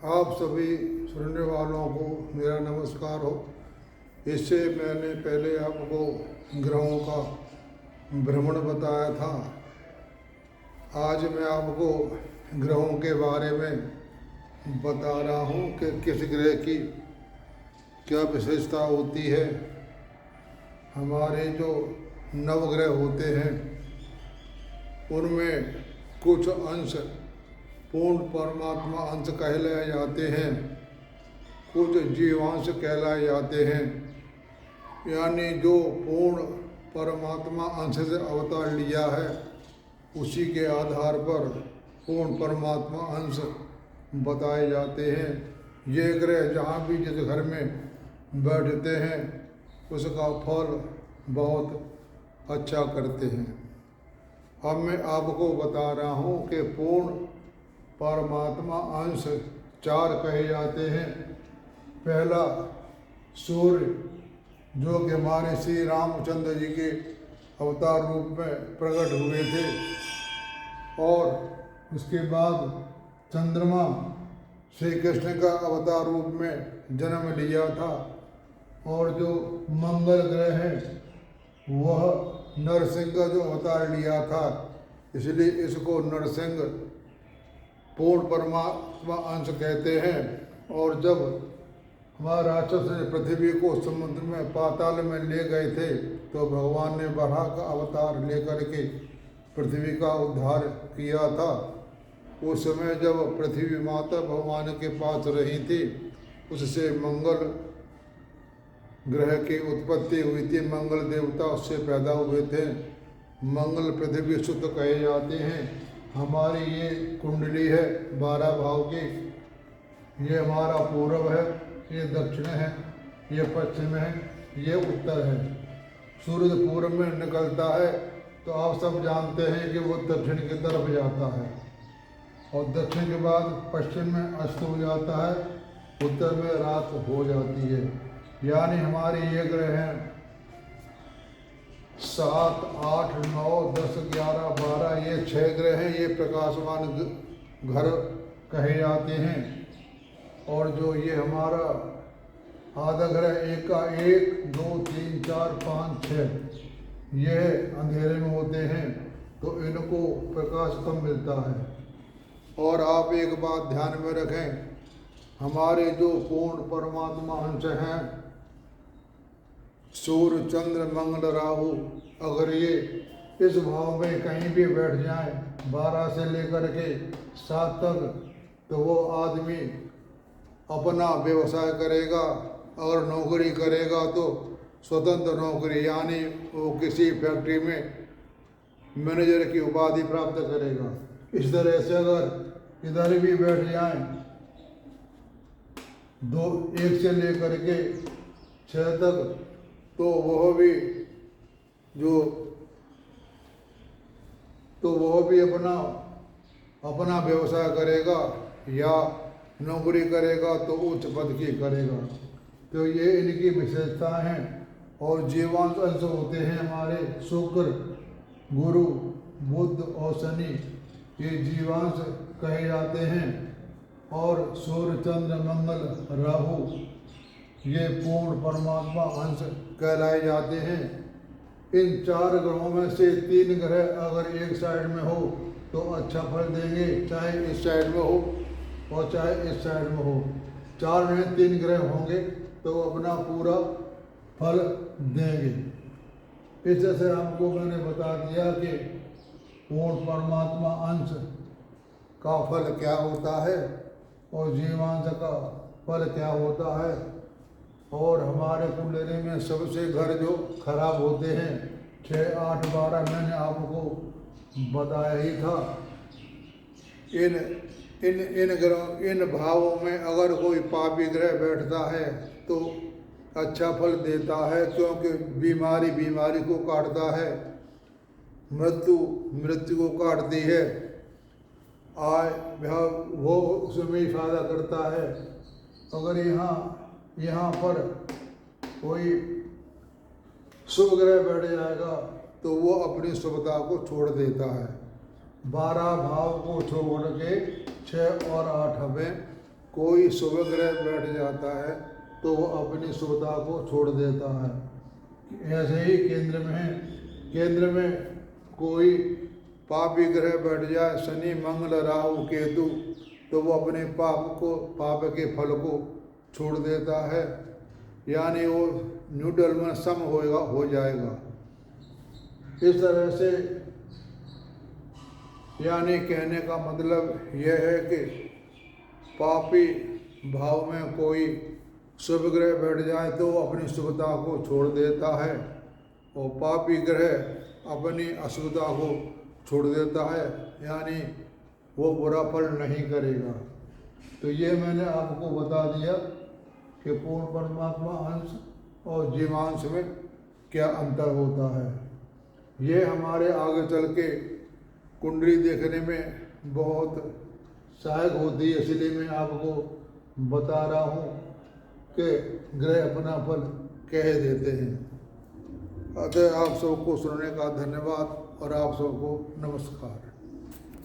आप सभी सुनने वालों को मेरा नमस्कार हो। इससे मैंने पहले आपको ग्रहों का भ्रमण बताया था। आज मैं आपको ग्रहों के बारे में बता रहा हूँ कि किस ग्रह की क्या विशेषता होती है। हमारे जो नवग्रह होते हैं उनमें कुछ अंश पूर्ण परमात्मा अंश कहलाए जाते हैं, कुछ जीवांश कहलाए जाते हैं। यानी जो पूर्ण परमात्मा अंश से अवतार लिया है उसी के आधार पर पूर्ण परमात्मा अंश बताए जाते हैं। ये ग्रह जहाँ भी जिस घर में बैठते हैं उसका फल बहुत अच्छा करते हैं। अब मैं आपको बता रहा हूँ कि पूर्ण परमात्मा अंश चार कहे जाते हैं। पहला सूर्य, जो कि हमारे श्री रामचंद्र जी के अवतार रूप में प्रकट हुए थे, और उसके बाद चंद्रमा श्री कृष्ण का अवतार रूप में जन्म लिया था। और जो मंगल ग्रह है वह नरसिंह का जो अवतार लिया था, इसलिए इसको नरसिंह पूर्ण परमात्मा अंश कहते हैं। और जब हमारे राक्षस ने पृथ्वी को समुद्र में पाताल में ले गए थे तो भगवान ने वराह का अवतार लेकर के पृथ्वी का उद्धार किया था। उस समय जब पृथ्वी माता भगवान के पास रही थी, उससे मंगल ग्रह की उत्पत्ति हुई थी। मंगल देवता उससे पैदा हुए थे। मंगल पृथ्वी सुत कहे जाते हैं। हमारी ये कुंडली है 12 भाव की। ये हमारा पूर्व है, ये दक्षिण है, ये पश्चिम है, ये उत्तर है। सूर्य पूर्व में निकलता है तो आप सब जानते हैं कि वो दक्षिण की तरफ जाता है, और दक्षिण के बाद पश्चिम में अस्त हो जाता है, उत्तर में रात हो जाती है। यानी हमारे ये ग्रह हैं 7, 8, 9, 10, 11, 12, ये 6 ग्रह हैं। ये प्रकाशमान घर कहे जाते हैं। और जो ये हमारा आधा ग्रह 1 का 1, 2, 3, 4, 5, 6 ये अंधेरे में होते हैं, तो इनको प्रकाश कम मिलता है। और आप एक बात ध्यान में रखें, हमारे जो पूर्ण परमात्मा अंश हैं सूर्य, चंद्र, मंगल, राहु, अगर ये इस भाव में कहीं भी बैठ जाए 12 से लेकर के 7 तक, तो वो आदमी अपना व्यवसाय करेगा। अगर नौकरी करेगा तो स्वतंत्र नौकरी, यानी वो किसी फैक्ट्री में मैनेजर की उपाधि प्राप्त करेगा। इस तरह से अगर इधर भी बैठ जाए 1 से लेकर के 6 तक, तो वह भी अपना व्यवसाय करेगा या नौकरी करेगा तो उच्च पद की करेगा। तो ये इनकी विशेषताएं हैं। और जीवांश अंश होते हैं हमारे शुक्र, गुरु, बुध और शनि, ये जीवांश कहे जाते हैं। और सूर्य, चंद्र, मंगल, राहु ये पूर्ण परमात्मा अंश कहलाए जाते हैं। इन 4 ग्रहों में से 3 ग्रह अगर एक साइड में हो तो अच्छा फल देंगे, चाहे इस साइड में हो और चाहे इस साइड में हो। 4 में 3 ग्रह होंगे तो अपना पूरा फल देंगे। इस से हमको मैंने बता दिया कि पूर्ण परमात्मा अंश का फल क्या होता है और जीवांश का फल क्या होता है। और हमारे कुंडली में सबसे घर जो खराब होते हैं 6, 8, 12 मैंने आपको बताया ही था। इन भावों में अगर कोई पापी ग्रह बैठता है तो अच्छा फल देता है, क्योंकि बीमारी को काटता है, मृत्यु को काटती है, वो उसमें ही फायदा करता है। अगर यहाँ पर कोई शुभ ग्रह बैठ जाएगा तो वो अपनी शुभता को छोड़ देता है। 12 भाव को छोड़ के 6 और 8 हमें कोई शुभ ग्रह बैठ जाता है तो वो अपनी शुभता को छोड़ देता है। ऐसे ही केंद्र में कोई पापी ग्रह बैठ जाए, शनि मंगल राहु केतु, तो वो अपने पाप के फल को छोड़ देता है, यानी वो न्यूट्रल में सम हो जाएगा। इस तरह से यानी कहने का मतलब यह है कि पापी भाव में कोई शुभ ग्रह बैठ जाए तो वो अपनी शुभता को छोड़ देता है और पापी ग्रह अपनी अशुभता को छोड़ देता है, यानी वो बुरा फल नहीं करेगा। तो ये मैंने आपको बता दिया कि पूर्ण परमात्मा अंश और जीवांश में क्या अंतर होता है। ये हमारे आगे चल के कुंडली देखने में बहुत सहायक होती है, इसलिए मैं आपको बता रहा हूँ कि ग्रह अपना फल कह देते हैं। अतः आप सबको सुनने का धन्यवाद और आप सबको नमस्कार।